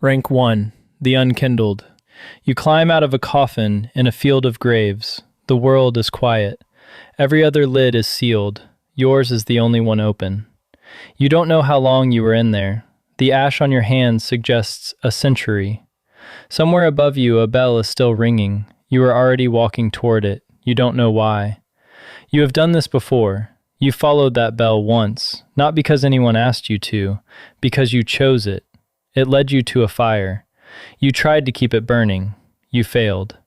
Rank 1. The Unkindled. You climb out of a coffin in a field of graves. The world is quiet. Every other lid is sealed. Yours is the only one open. You don't know how long you were in there. The ash on your hands suggests a century. Somewhere above you, a bell is still ringing. You are already walking toward it. You don't know why. You have done this before. You followed that bell once, not because anyone asked you to, because you chose it. It led you to a fire. You tried to keep it burning. You failed.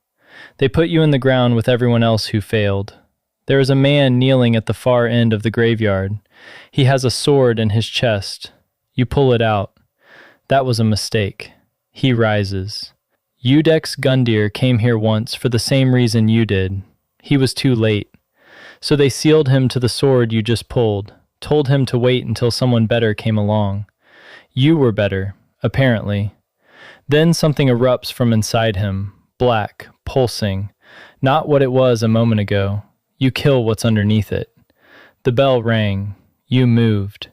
They put you in the ground with everyone else who failed. There is a man kneeling at the far end of the graveyard. He has a sword in his chest. You pull it out. That was a mistake. He rises. Udex Gundyr came here once for the same reason you did. He was too late. So they sealed him to the sword you just pulled, told him to wait until someone better came along. You were better, apparently. Then something erupts from inside him, black, pulsing, not what it was a moment ago. You kill what's underneath it. The bell rang. You moved.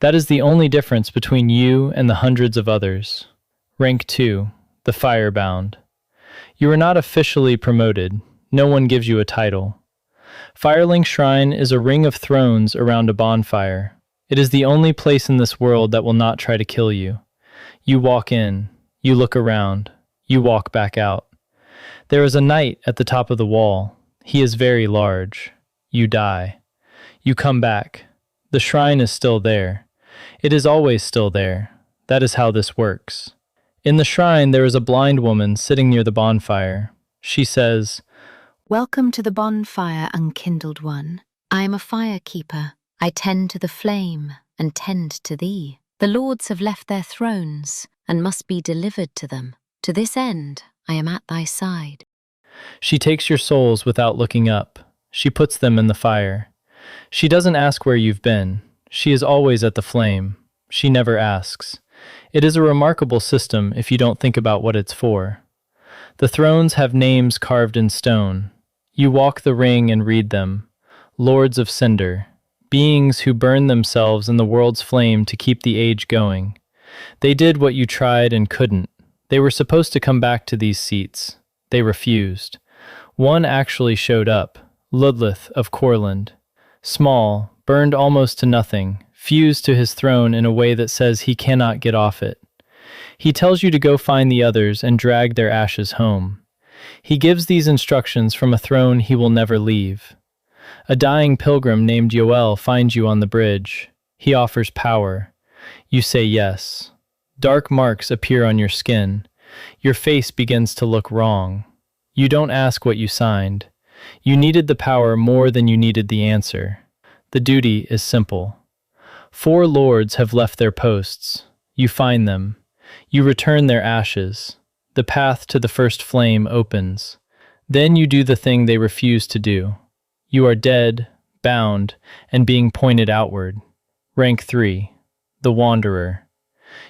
That is the only difference between you and the hundreds of others. Rank 2. The Firebound. You are not officially promoted. No one gives you a title. Firelink Shrine is a ring of thrones around a bonfire. It is the only place in this world that will not try to kill you. You walk in. You look around. You walk back out. There is a knight at the top of the wall. He is very large. You die. You come back. The shrine is still there. It is always still there. That is how this works. In the shrine, there is a blind woman sitting near the bonfire. She says, "Welcome to the bonfire, Unkindled One. I am a firekeeper. I tend to the flame and tend to thee. The lords have left their thrones and must be delivered to them. To this end, I am at thy side." She takes your souls without looking up. She puts them in the fire. She doesn't ask where you've been. She is always at the flame. She never asks. It is a remarkable system if you don't think about what it's for. The thrones have names carved in stone. You walk the ring and read them. Lords of Cinder. Beings who burn themselves in the world's flame to keep the age going. They did what you tried and couldn't. They were supposed to come back to these seats. They refused. One actually showed up, Ludleth of Corland. Small, burned almost to nothing, fused to his throne in a way that says he cannot get off it. He tells you to go find the others and drag their ashes home. He gives these instructions from a throne he will never leave. A dying pilgrim named Yoel finds you on the bridge. He offers power. You say yes. Dark marks appear on your skin. Your face begins to look wrong. You don't ask what you signed. You needed the power more than you needed the answer. The duty is simple. 4 lords have left their posts. You find them. You return their ashes. The path to the first flame opens. Then you do the thing they refuse to do. You are dead, bound, and being pointed outward. Rank 3. The Wanderer.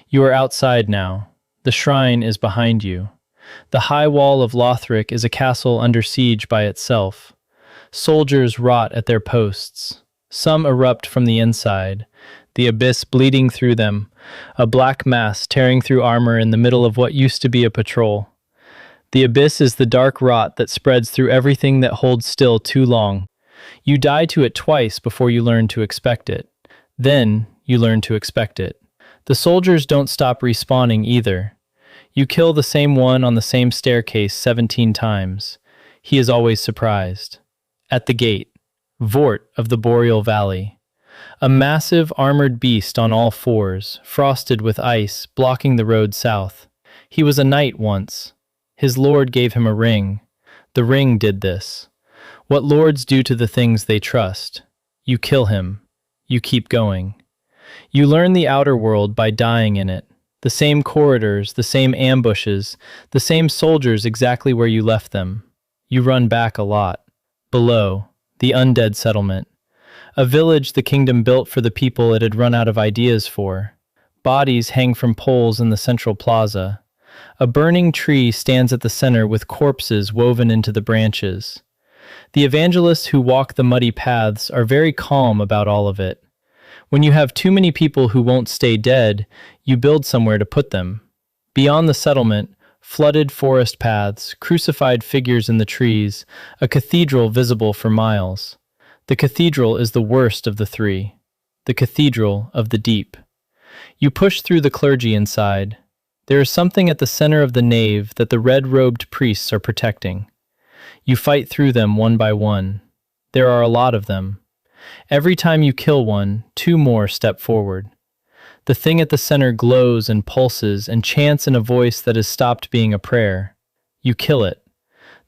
You are outside now. The shrine is behind you. The high wall of Lothric is a castle under siege by itself. Soldiers rot at their posts. Some erupt from the inside, the abyss bleeding through them, a black mass tearing through armor in the middle of what used to be a patrol. The abyss is the dark rot that spreads through everything that holds still too long. You die to it twice before you learn to expect it. Then you learn to expect it. The soldiers don't stop respawning either. You kill the same one on the same staircase 17 times. He is always surprised. At the gate, Vort of the Boreal Valley. A massive armored beast on all fours, frosted with ice, blocking the road south. He was a knight once. His lord gave him a ring. The ring did this. What lords do to the things they trust. You kill him. You keep going. You learn the outer world by dying in it. The same corridors, the same ambushes, the same soldiers exactly where you left them. You run back a lot. Below, the undead settlement. A village the kingdom built for the people it had run out of ideas for. Bodies hang from poles in the central plaza. A burning tree stands at the center with corpses woven into the branches. The evangelists who walk the muddy paths are very calm about all of it. When you have too many people who won't stay dead, you build somewhere to put them. Beyond the settlement, flooded forest paths, crucified figures in the trees, a cathedral visible for miles. The cathedral is the worst of the three. The cathedral of the deep. You push through the clergy inside. There is something at the center of the nave that the red-robed priests are protecting. You fight through them one by one. There are a lot of them. Every time you kill one, two more step forward. The thing at the center glows and pulses and chants in a voice that has stopped being a prayer. You kill it.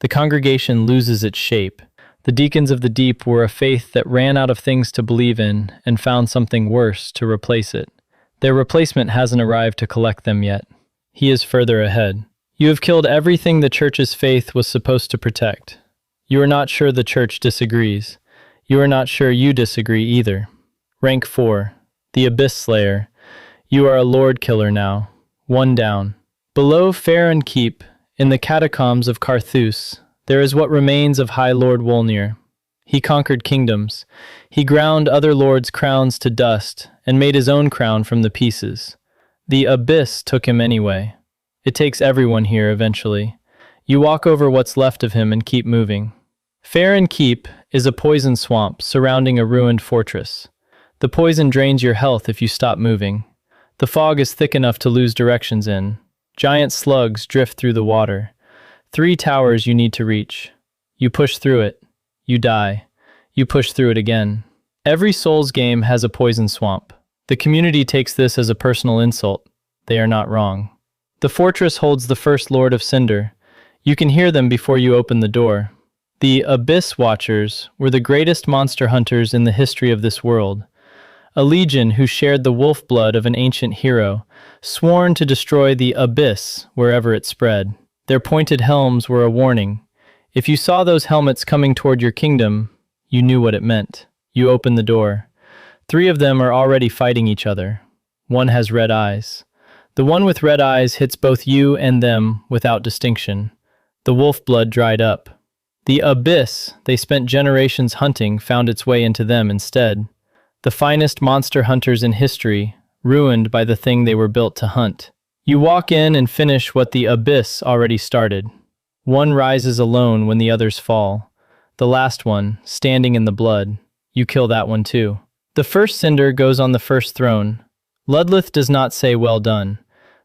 The congregation loses its shape. The deacons of the deep were a faith that ran out of things to believe in and found something worse to replace it. Their replacement hasn't arrived to collect them yet. He is further ahead. You have killed everything the church's faith was supposed to protect. You are not sure the church disagrees. You are not sure you disagree either. Rank 4. The Abyss Slayer. You are a Lord Killer now. One down. Below Fair and Keep, in the catacombs of Carthus, there is what remains of High Lord Wolnir. He conquered kingdoms. He ground other lords' crowns to dust and made his own crown from the pieces. The Abyss took him anyway. It takes everyone here eventually. You walk over what's left of him and keep moving. Fair and Keep is a poison swamp surrounding a ruined fortress. The poison drains your health if you stop moving. The fog is thick enough to lose directions in. Giant slugs drift through the water. 3 towers you need to reach. You push through it. You die. You push through it again. Every Souls game has a poison swamp. The community takes this as a personal insult. They are not wrong. The fortress holds the First Lord of Cinder. You can hear them before you open the door. The Abyss Watchers were the greatest monster hunters in the history of this world. A legion who shared the wolf blood of an ancient hero, sworn to destroy the Abyss wherever it spread. Their pointed helms were a warning. If you saw those helmets coming toward your kingdom, you knew what it meant. You open the door. 3 of them are already fighting each other. One has red eyes. The one with red eyes hits both you and them without distinction. The wolf blood dried up. The Abyss they spent generations hunting found its way into them instead. The finest monster hunters in history, ruined by the thing they were built to hunt. You walk in and finish what the Abyss already started. One rises alone when the others fall. The last one, standing in the blood. You kill that one too. The first cinder goes on the first throne. Ludleth does not say well done.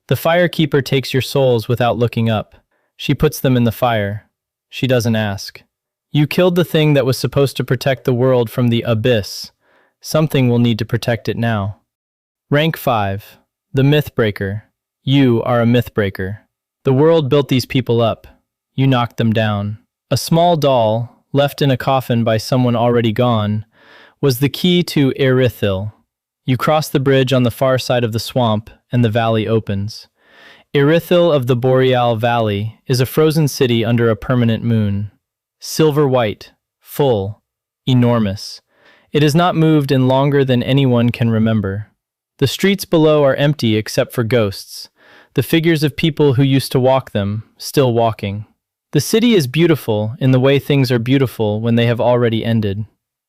The Firekeeper takes your souls without looking up. She puts them in the fire. She doesn't ask. You killed the thing that was supposed to protect the world from the Abyss. Something will need to protect it now. Rank 5. The Mythbreaker. You are a Mythbreaker. The world built these people up. You knocked them down. A small doll, left in a coffin by someone already gone, was the key to Erythil. You cross the bridge on the far side of the swamp, and the valley opens. Erythil of the Boreal Valley is a frozen city under a permanent moon. Silver white, full, enormous. It has not moved in longer than anyone can remember. The streets below are empty except for ghosts, the figures of people who used to walk them, still walking. The city is beautiful in the way things are beautiful when they have already ended.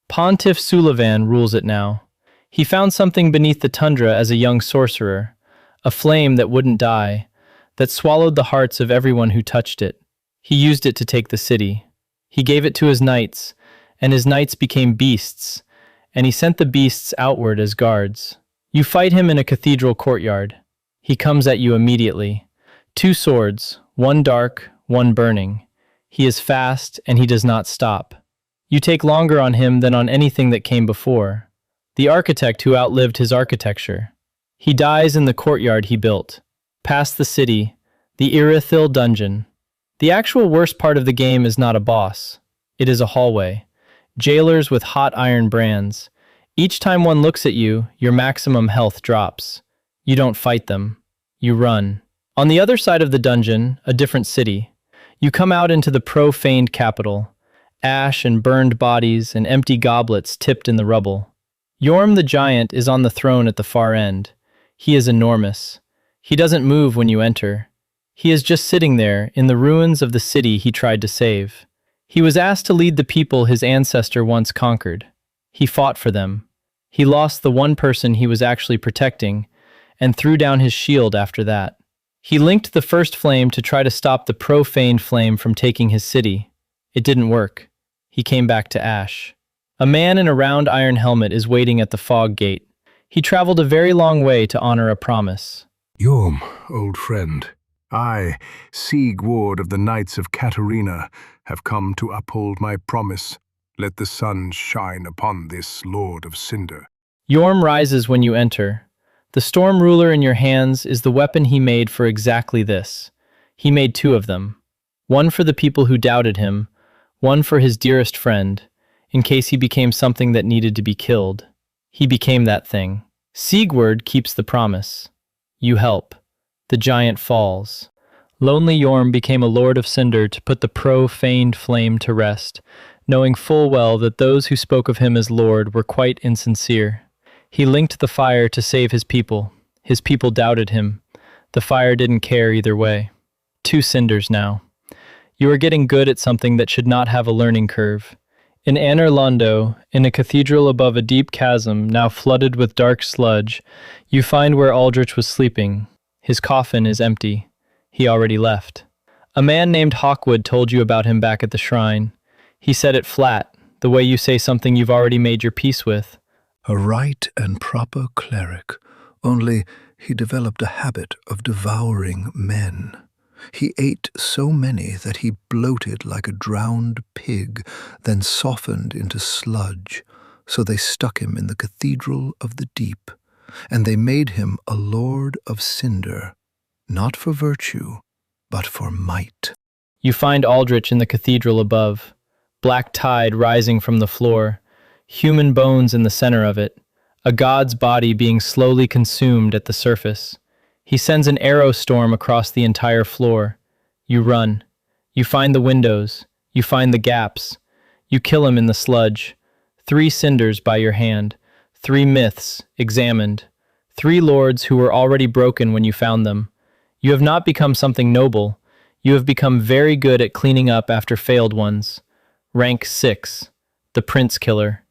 Pontiff Sullivan rules it now. He found something beneath the tundra as a young sorcerer, a flame that wouldn't die, that swallowed the hearts of everyone who touched it. He used it to take the city. He gave it to his knights, and his knights became beasts, and he sent the beasts outward as guards. You fight him in a cathedral courtyard. He comes at you immediately. 2 swords, one dark, one burning. He is fast, and he does not stop. You take longer on him than on anything that came before. The architect who outlived his architecture. He dies in the courtyard he built. Past the city, the Erythil dungeon. The actual worst part of the game is not a boss. It is a hallway. Jailers with hot iron brands. Each time one looks at you, your maximum health drops. You don't fight them. You run. On the other side of the dungeon, a different city. You come out into the profaned capital. Ash and burned bodies and empty goblets tipped in the rubble. Yorm the Giant is on the throne at the far end. He is enormous. He doesn't move when you enter. He is just sitting there in the ruins of the city he tried to save. He was asked to lead the people his ancestor once conquered. He fought for them. He lost the one person he was actually protecting and threw down his shield after that. He linked the first flame to try to stop the profaned flame from taking his city. It didn't work. He came back to ash. A man in a round iron helmet is waiting at the fog gate. He traveled a very long way to honor a promise. Yorm, old friend, I, Sieg Ward of the Knights of Katarina, have come to uphold my promise. Let the sun shine upon this Lord of Cinder. Yorm rises when you enter. The storm ruler in your hands is the weapon he made for exactly this. He made two of them. One for the people who doubted him, one for his dearest friend, in case he became something that needed to be killed. He became that thing. Siegward keeps the promise. You help. The giant falls. Lonely Yorm became a Lord of Cinder to put the profaned flame to rest, knowing full well that those who spoke of him as Lord were quite insincere. He linked the fire to save his people. His people doubted him. The fire didn't care either way. 2 cinders now. You are getting good at something that should not have a learning curve. In Anerlondo, in a cathedral above a deep chasm now flooded with dark sludge, you find where Aldrich was sleeping. His coffin is empty. He already left. A man named Hawkwood told you about him back at the shrine. He said it flat, the way you say something you've already made your peace with. A right and proper cleric, only he developed a habit of devouring men. He ate so many that he bloated like a drowned pig, then softened into sludge, so they stuck him in the Cathedral of the Deep, and they made him a Lord of Cinder, not for virtue, but for might. You find Aldrich in the cathedral above, black tide rising from the floor, human bones in the center of it, a god's body being slowly consumed at the surface. He sends an arrow storm across the entire floor. You run. You find the windows. You find the gaps. You kill him in the sludge. 3 cinders by your hand. 3 myths examined. 3 lords who were already broken when you found them. You have not become something noble. You have become very good at cleaning up after failed ones. Rank 6. The Prince Killer.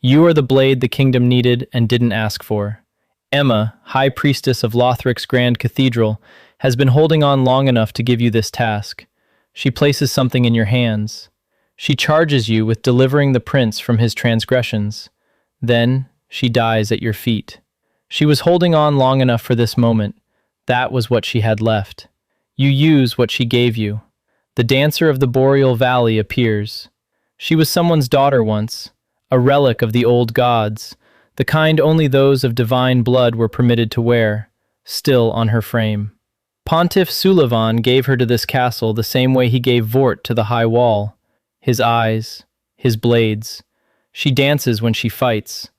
You are the blade the kingdom needed and didn't ask for. Emma, High Priestess of Lothric's Grand Cathedral, has been holding on long enough to give you this task. She places something in your hands. She charges you with delivering the prince from his transgressions. Then she dies at your feet. She was holding on long enough for this moment. That was what she had left. You use what she gave you. The dancer of the Boreal Valley appears. She was someone's daughter once, a relic of the old gods, the kind only those of divine blood were permitted to wear, still on her frame. Pontiff Sullivan gave her to this castle the same way he gave Vort to the high wall. His eyes, his blades. She dances when she fights.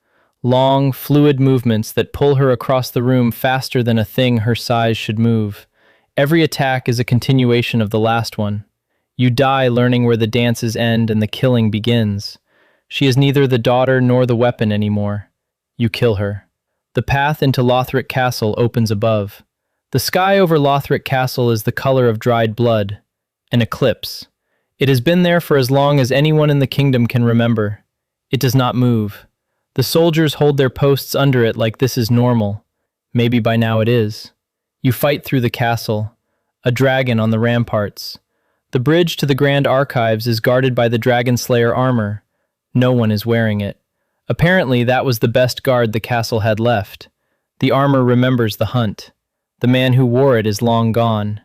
Long, fluid movements that pull her across the room faster than a thing her size should move. Every attack is a continuation of the last one. You die learning where the dances end and the killing begins. She is neither the daughter nor the weapon anymore. You kill her. The path into Lothric Castle opens above. The sky over Lothric Castle is the color of dried blood, an eclipse. It has been there for as long as anyone in the kingdom can remember. It does not move. The soldiers hold their posts under it like this is normal. Maybe by now it is. You fight through the castle, a dragon on the ramparts. The bridge to the Grand Archives is guarded by the Dragon Slayer armor. No one is wearing it. Apparently, that was the best guard the castle had left. The armor remembers the hunt. The man who wore it is long gone.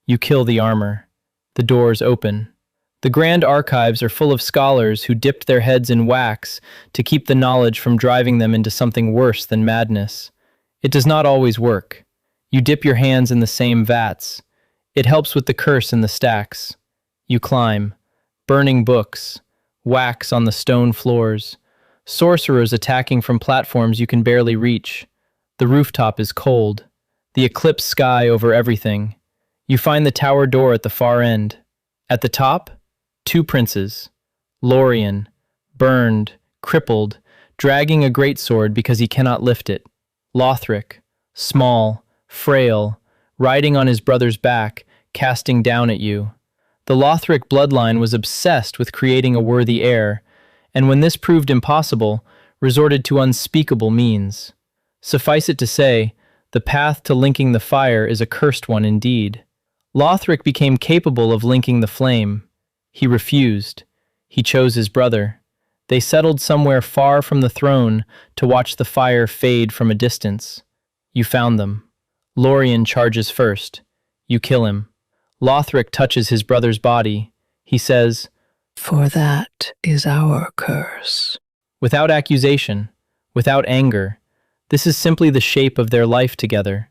You kill the armor. The doors open. The Grand Archives are full of scholars who dipped their heads in wax to keep the knowledge from driving them into something worse than madness. It does not always work. You dip your hands in the same vats. It helps with the curse in the stacks. You climb. Burning books. Wax on the stone floors. Sorcerers attacking from platforms you can barely reach. The rooftop is cold. The eclipsed sky over everything. You find the tower door at the far end. At the top, 2 princes. Lorien, burned, crippled, dragging a greatsword because he cannot lift it. Lothric, small, frail, riding on his brother's back, casting down at you. The Lothric bloodline was obsessed with creating a worthy heir, and when this proved impossible, resorted to unspeakable means. Suffice it to say, The path to linking the fire is a cursed one indeed. Lothric became capable of linking the flame. He refused. He chose his brother. They settled somewhere far from the throne to watch the fire fade from a distance. You found them. Lorien charges first. You kill him. Lothric touches his brother's body. He says, "For that is our curse." without accusation, without anger, this is simply the shape of their life together.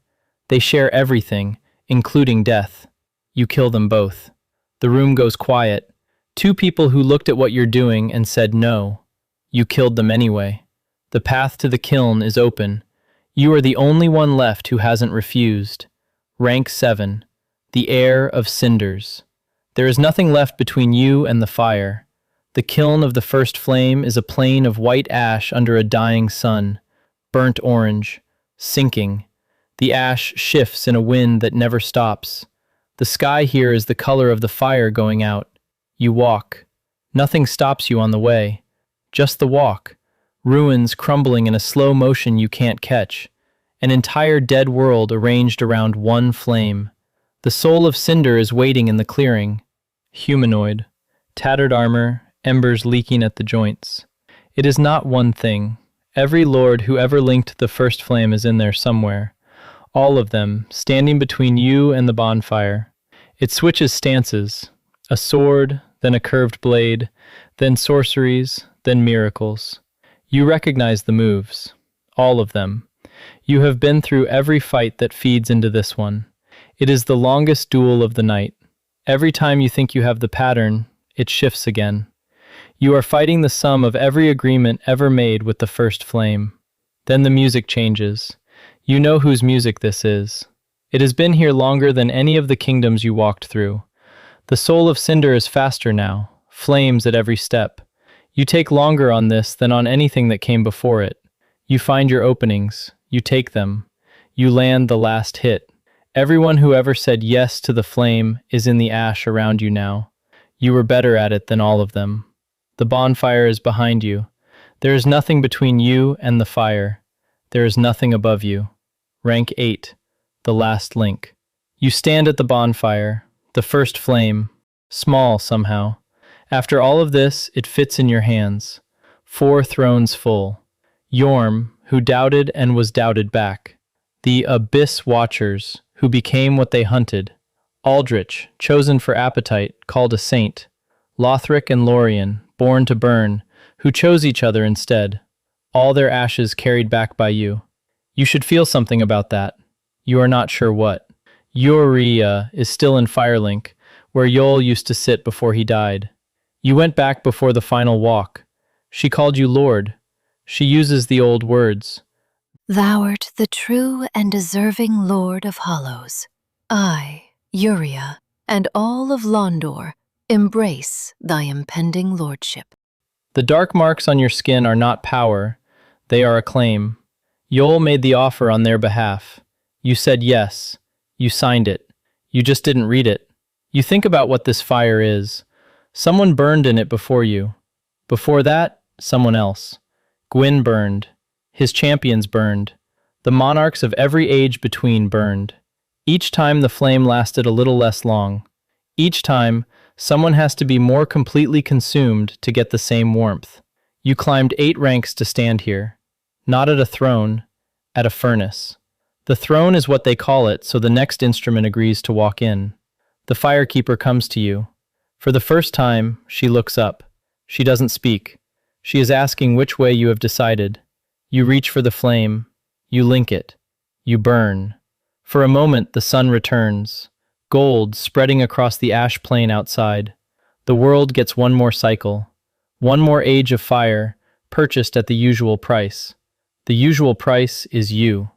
They share everything, including death. You kill them both. The room goes quiet. Two people who looked at what you're doing and said no. You killed them anyway. The path to the kiln is open. You are the only one left who hasn't refused. Rank 7. The Heir of Cinders. There is nothing left between you and the fire. The kiln of the first flame is a plain of white ash under a dying sun, burnt orange, sinking. The ash shifts in a wind that never stops. The sky here is the color of the fire going out. You walk. Nothing stops you on the way. Just the walk. Ruins crumbling in a slow motion you can't catch. An entire dead world arranged around one flame. The soul of Cinder is waiting in the clearing. Humanoid. Tattered armor, embers leaking at the joints. It is not one thing. Every lord who ever linked the first flame is in there somewhere. All of them, standing between you and the bonfire. It switches stances. A sword, then a curved blade, then sorceries, then miracles. You recognize the moves. All of them. You have been through every fight that feeds into this one. It is the longest duel of the night. Every time you think you have the pattern, it shifts again. You are fighting the sum of every agreement ever made with the first flame. Then the music changes. You know whose music this is. It has been here longer than any of the kingdoms you walked through. The soul of Cinder is faster now, flames at every step. You take longer on this than on anything that came before it. You find your openings. You take them. You land the last hit. Everyone who ever said yes to the flame is in the ash around you now. You were better at it than all of them. The bonfire is behind you. There is nothing between you and the fire. There is nothing above you. Rank 8. The last link. You stand at the bonfire, the first flame, small somehow. After all of this, it fits in your hands. 4 thrones full. Yorm, who doubted and was doubted back. The Abyss Watchers, who became what they hunted. Aldrich, chosen for appetite, called a saint. Lothric and Lorien, born to burn, who chose each other instead. All their ashes carried back by you. You should feel something about that. You are not sure what. Uria is still in Firelink, where Yol used to sit before he died. You went back before the final walk. She called you Lord. She uses the old words. Thou art the true and deserving Lord of Hollows. I, Uria, and all of Londor embrace thy impending lordship. The dark marks on your skin are not power. They are a claim. Yol made the offer on their behalf. You said yes. You signed it. You just didn't read it. You think about what this fire is. Someone burned in it before you. Before that, someone else. Gwyn burned. His champions burned. The monarchs of every age between burned. Each time the flame lasted a little less long. Each time, someone has to be more completely consumed to get the same warmth. You climbed 8 ranks to stand here. Not at a throne, at a furnace. The throne is what they call it, so the next instrument agrees to walk in. The firekeeper comes to you. For the first time, she looks up. She doesn't speak. She is asking which way you have decided. You reach for the flame. You link it. You burn. For a moment, the sun returns. Gold spreading across the ash plain outside. The world gets one more cycle. One more age of fire, purchased at the usual price. The usual price is you.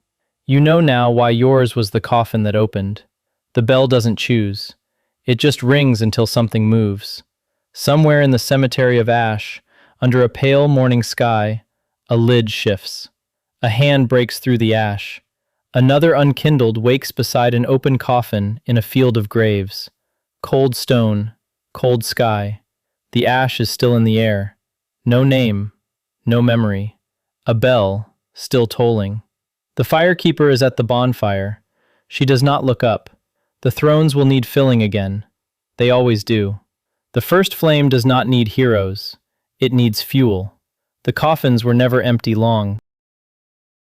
You know now why yours was the coffin that opened. The bell doesn't choose. It just rings until something moves. Somewhere in the cemetery of ash, under a pale morning sky, a lid shifts. A hand breaks through the ash. Another Unkindled wakes beside an open coffin in a field of graves. Cold stone, cold sky. The ash is still in the air. No name, no memory. A bell, still tolling. The firekeeper is at the bonfire. She does not look up. The thrones will need filling again. They always do. The first flame does not need heroes. It needs fuel. The coffins were never empty long.